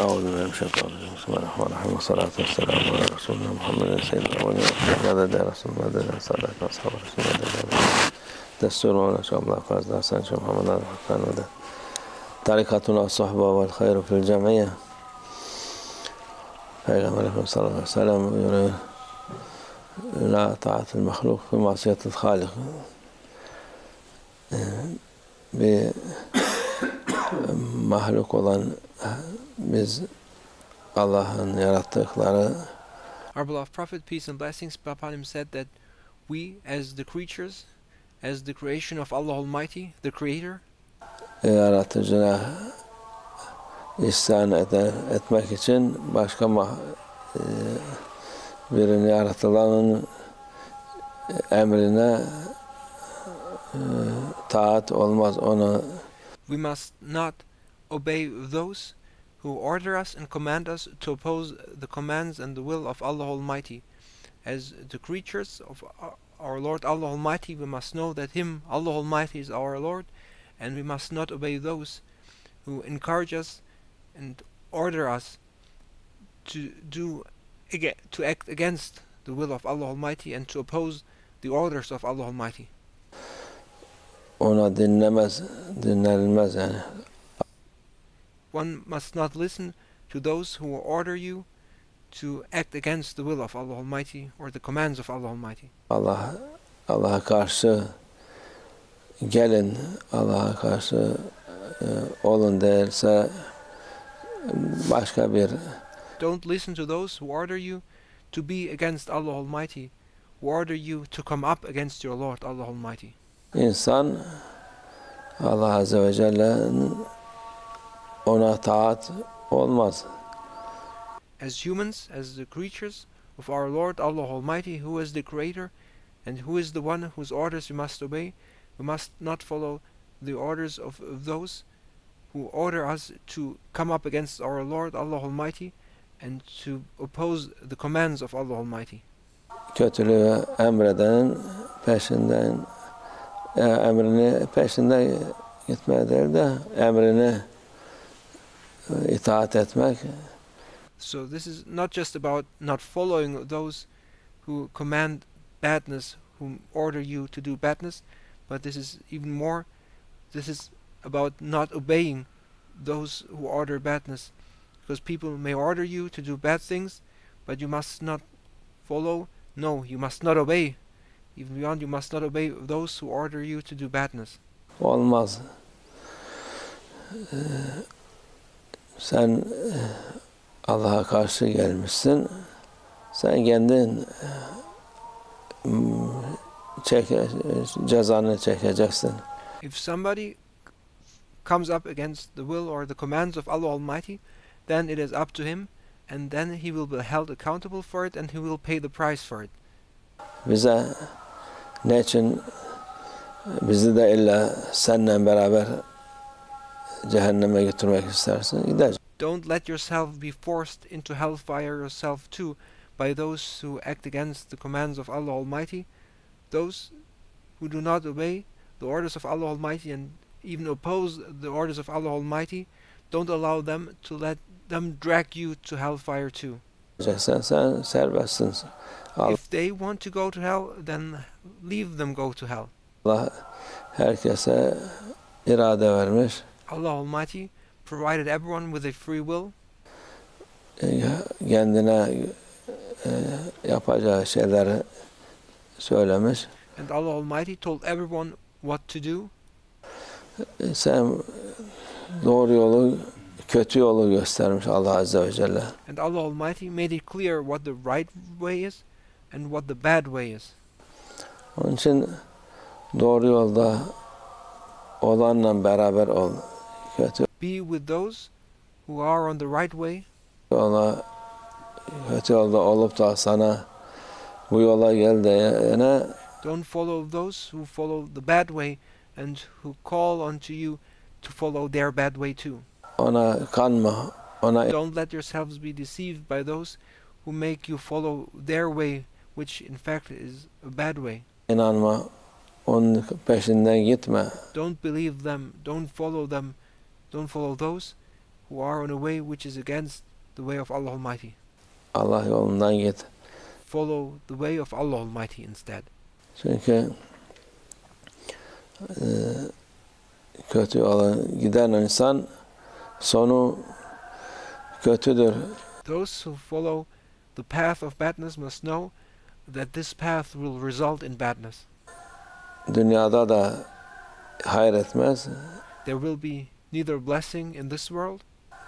أعوذ بالله من الشيطان الرجيم بسم الله الرحمن الرحيم والصلاة والسلام على رسولنا محمد سيد الأولين مدد يا رسول مدد صلاة وأصحاب رسول مدد دستور مولانا شيخ عبد القادر حسن شيخ محمد الحسن مدد طريقتنا الصحبة والخير في الجمعية Peygamberimiz sallallahu aleyhi ve sellem buyuruyor la ta'atul mahluk fi masiyetil halik. Bir mahluk olan biz Allah'ın yarattıkları. Our beloved Prophet, peace and blessings be upon him, said that we, as the creatures, as the creation of Allah Almighty, the Creator, yaratıcına ihsan etmek için başka birini yaratılanın emrine taat olmaz ona. We must not obey those who order us and command us to oppose the commands and the will of Allah Almighty. As the creatures of our Lord Allah Almighty, we must know that Him, Allah Almighty, is our Lord, and we must not obey those who encourage us and order us to act against the will of Allah Almighty and to oppose the orders of Allah Almighty. Ona dinlenilmez yani. One must not listen to those who order you to act against the will of Allah Almighty or the commands of Allah Almighty. Allah'a karşı gelin, Allah'a karşı olun derse başka bir. Don't listen to those who order you to be against Allah Almighty, who order you to come up against your Lord Allah Almighty. İnsan Allah Azze ve Celle'nin ona taat olmaz. As humans, as the creatures of our Lord Allah Almighty, who is the Creator and who is the one whose orders we must obey, we must not follow the orders of those who order us to come up against our Lord Allah Almighty and to oppose the commands of Allah Almighty. Kötülüğü emredenin peşinden emrini peşinden gitmeye değil de emrini itaat etmek. So this is not just about not following those who command badness, who order you to do badness, but this is even more. This is about not obeying those who order badness, because people may order you to do bad things, but you must not follow. No, you must not obey. Even beyond, you must not obey those who order you to do badness. Olmaz. Sen Allah'a karşı gelmişsin. Sen kendin cezanı çekeceksin. If somebody comes up against the will or the commands of Allah Almighty, then it is up to him, and then he will be held accountable for it, and he will pay the price for it. Bize ne için bizi de illa seninle beraber cehenneme götürmek istersin? Gideceğiz. Don't let yourself be forced into hellfire yourself too by those who act against the commands of Allah Almighty, those who do not obey the orders of Allah Almighty and even oppose the orders of Allah Almighty. Don't allow them to let them drag you to hellfire too. Sen serbestsin. If they want to go to hell, then leave them go to hell. Allah herkese irade vermiş. Allah Almighty provided everyone with a free will. Kendine yapacağı şeyleri söylemiş. And Allah Almighty told everyone what to do. Sen doğru yolu, kötü yolu göstermiş Allah Azze ve Celle. And Allah Almighty made it clear what the right way is and what the bad way is. Onun için doğru yolda olanla beraber ol. Be with those who are on the right way. Kötü yolda olup da sana bu yola gel diyene. Don't follow those who follow the bad way and who call onto you to follow their bad way too. Ona kanma. Don't let yourselves be deceived by those who make you follow their way, which in fact is a bad way. İnanma. Onun peşinden gitme. Don't believe them. Don't follow them. Don't follow those who are on a way which is against the way of Allah Almighty. Allah yolundan git. Follow the way of Allah Almighty instead. Çünkü kötü yola giden insan sonu kötüdür. Those who follow the path of badness must know that this path will result in badness. Dünyada da hayır etmez. There will be neither blessing in this world,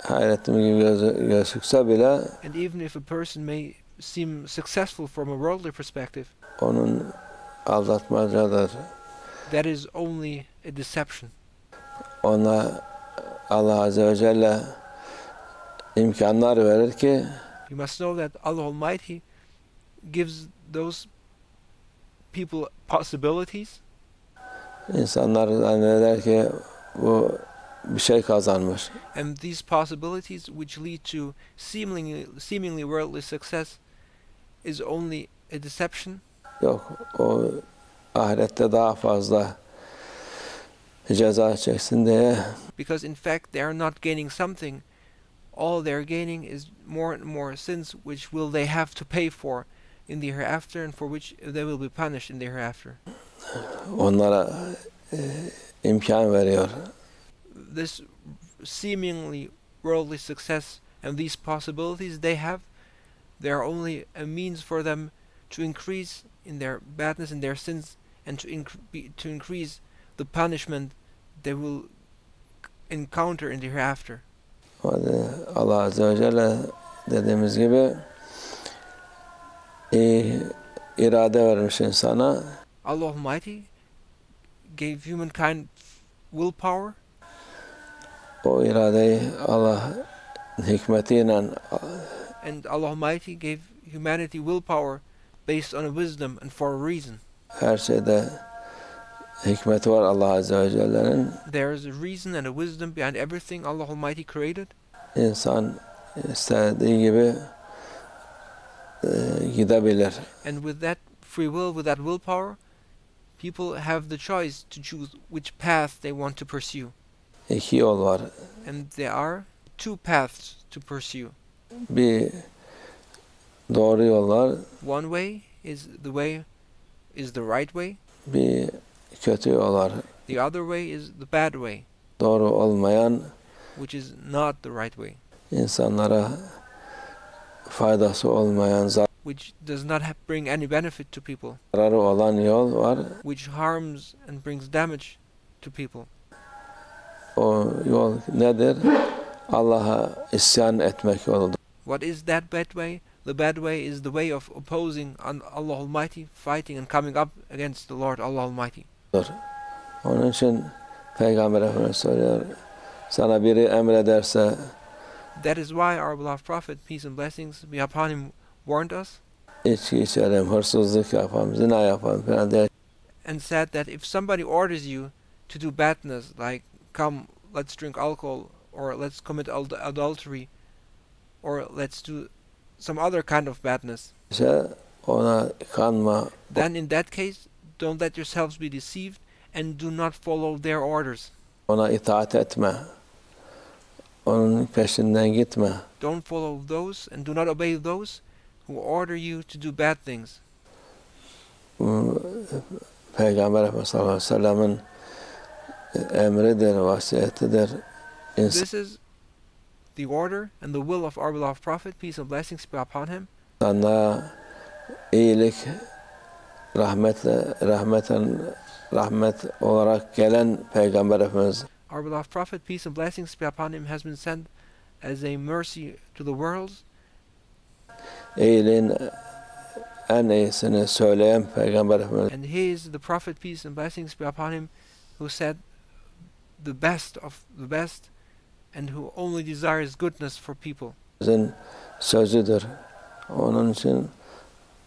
Hayır ettiğim gibi gözükse bile and even if a person may seem successful from a worldly perspective, onun aldatmacadır. that is only a deception. Ona Allah Azze ve Celle imkanlar verir ki You must know that Allah Almighty gives those people possibilities, insanlar zanneder ki bu bir şey kazanmış. and these possibilities which lead to seemingly worldly success is only a deception. Yok, o ahirette daha fazla ceza çeksin diye Because in fact they are not gaining something. All they are gaining is more and more sins which will they have to pay for in the hereafter, and for which they will be punished in the hereafter. onlara imkan veriyor. This seemingly worldly success and these possibilities they have, they are only a means for them to increase in their badness and their sins, and to increase the punishment they will encounter in the hereafter. Allah Azze ve Celle dediğimiz gibi irade vermiş insana. Allah Almighty gave humankind willpower, O iradeyi Allah hikmetiyle and Allah Almighty gave humanity willpower based on a wisdom and for a reason. her şeyde hikmeti var Allah Azze ve Celle'nin. There is a reason and a wisdom behind everything Allah Almighty created. İnsan istediği gibi gidebilir. And with that free will, with that willpower, people have the choice to choose which path they want to pursue. İki yol var. And there are two paths to pursue. Bir doğru yol var, One way is the right way. bir kötü yol var. The other way is the bad way, Doğru olmayan, which is not the right way, insanlara faydası olmayan, which does not bring any benefit to people, zararı olan yol var. which harms and brings damage to people. O yol nedir? Allah'a isyan etmek yoludur. What is that bad way? The bad way is the way of opposing Allah Almighty, fighting and coming up against the Lord Allah Almighty. Onun için Peygamber Efendimiz söylüyor, sana biri emrederse That is why our beloved Prophet, peace and blessings be upon him, warned us içki içelim, hırsızlık yapalım, zina yapalım falan diye. and said that if somebody orders you to do badness, like come, let's drink alcohol, or let's commit adultery, or let's do some other kind of badness, Ona kanma, then in that case, don't let yourselves be deceived and do not follow their orders. ona itaat etme. Onun peşinden gitme. Don't follow those and do not obey those who order you to do bad things. Peygamber Efendimiz sallallahu aleyhi ve sellem'in emridir, vasiyetidir. This is the order and the will of our beloved Prophet, peace and blessings be upon him. İnsanlığa iyilik, rahmet olarak gelen Peygamber Efendimiz Our beloved Prophet, peace and blessings be upon him, has been sent as a mercy to the worlds. iyiliğin en iyisini söyleyen Peygamber Efendimiz. And he is the Prophet, peace and blessings be upon him, who said the best of the best and who only desires goodness for people. Sözüdür. Onun için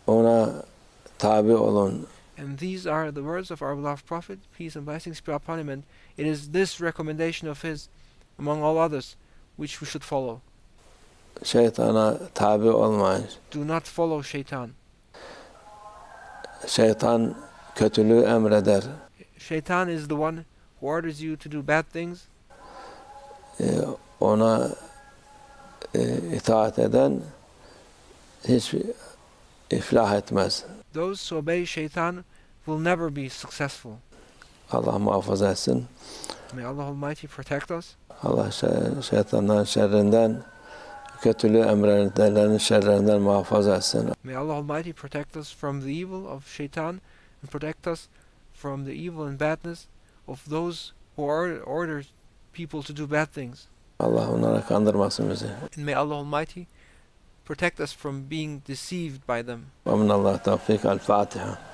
ona tabi olun. And these are the words of our beloved Prophet, peace and blessings be upon him, and it is this recommendation of his, among all others, which we should follow. Şeytana tabi olmayın. Do not follow Shaitan. Şeytan kötülüğü emreder. Shaitan is the one who orders you to do bad things. ona itaat eden hiç iflah etmez. Those who obey shaitan will never be successful. Allah muhafaza etsin. May Allah Almighty protect us. Allah şeytanların şerrinden, kötülüğü emredenlerin şerlerinden muhafaza etsin. May Allah Almighty protect us from the evil of shaitan and protect us from the evil and badness of those who order people to do bad things. Allah onlara kandırmasın bizi. And may Allah Almighty protect us from being deceived by them. Ve minallah tevfik. El Fatiha.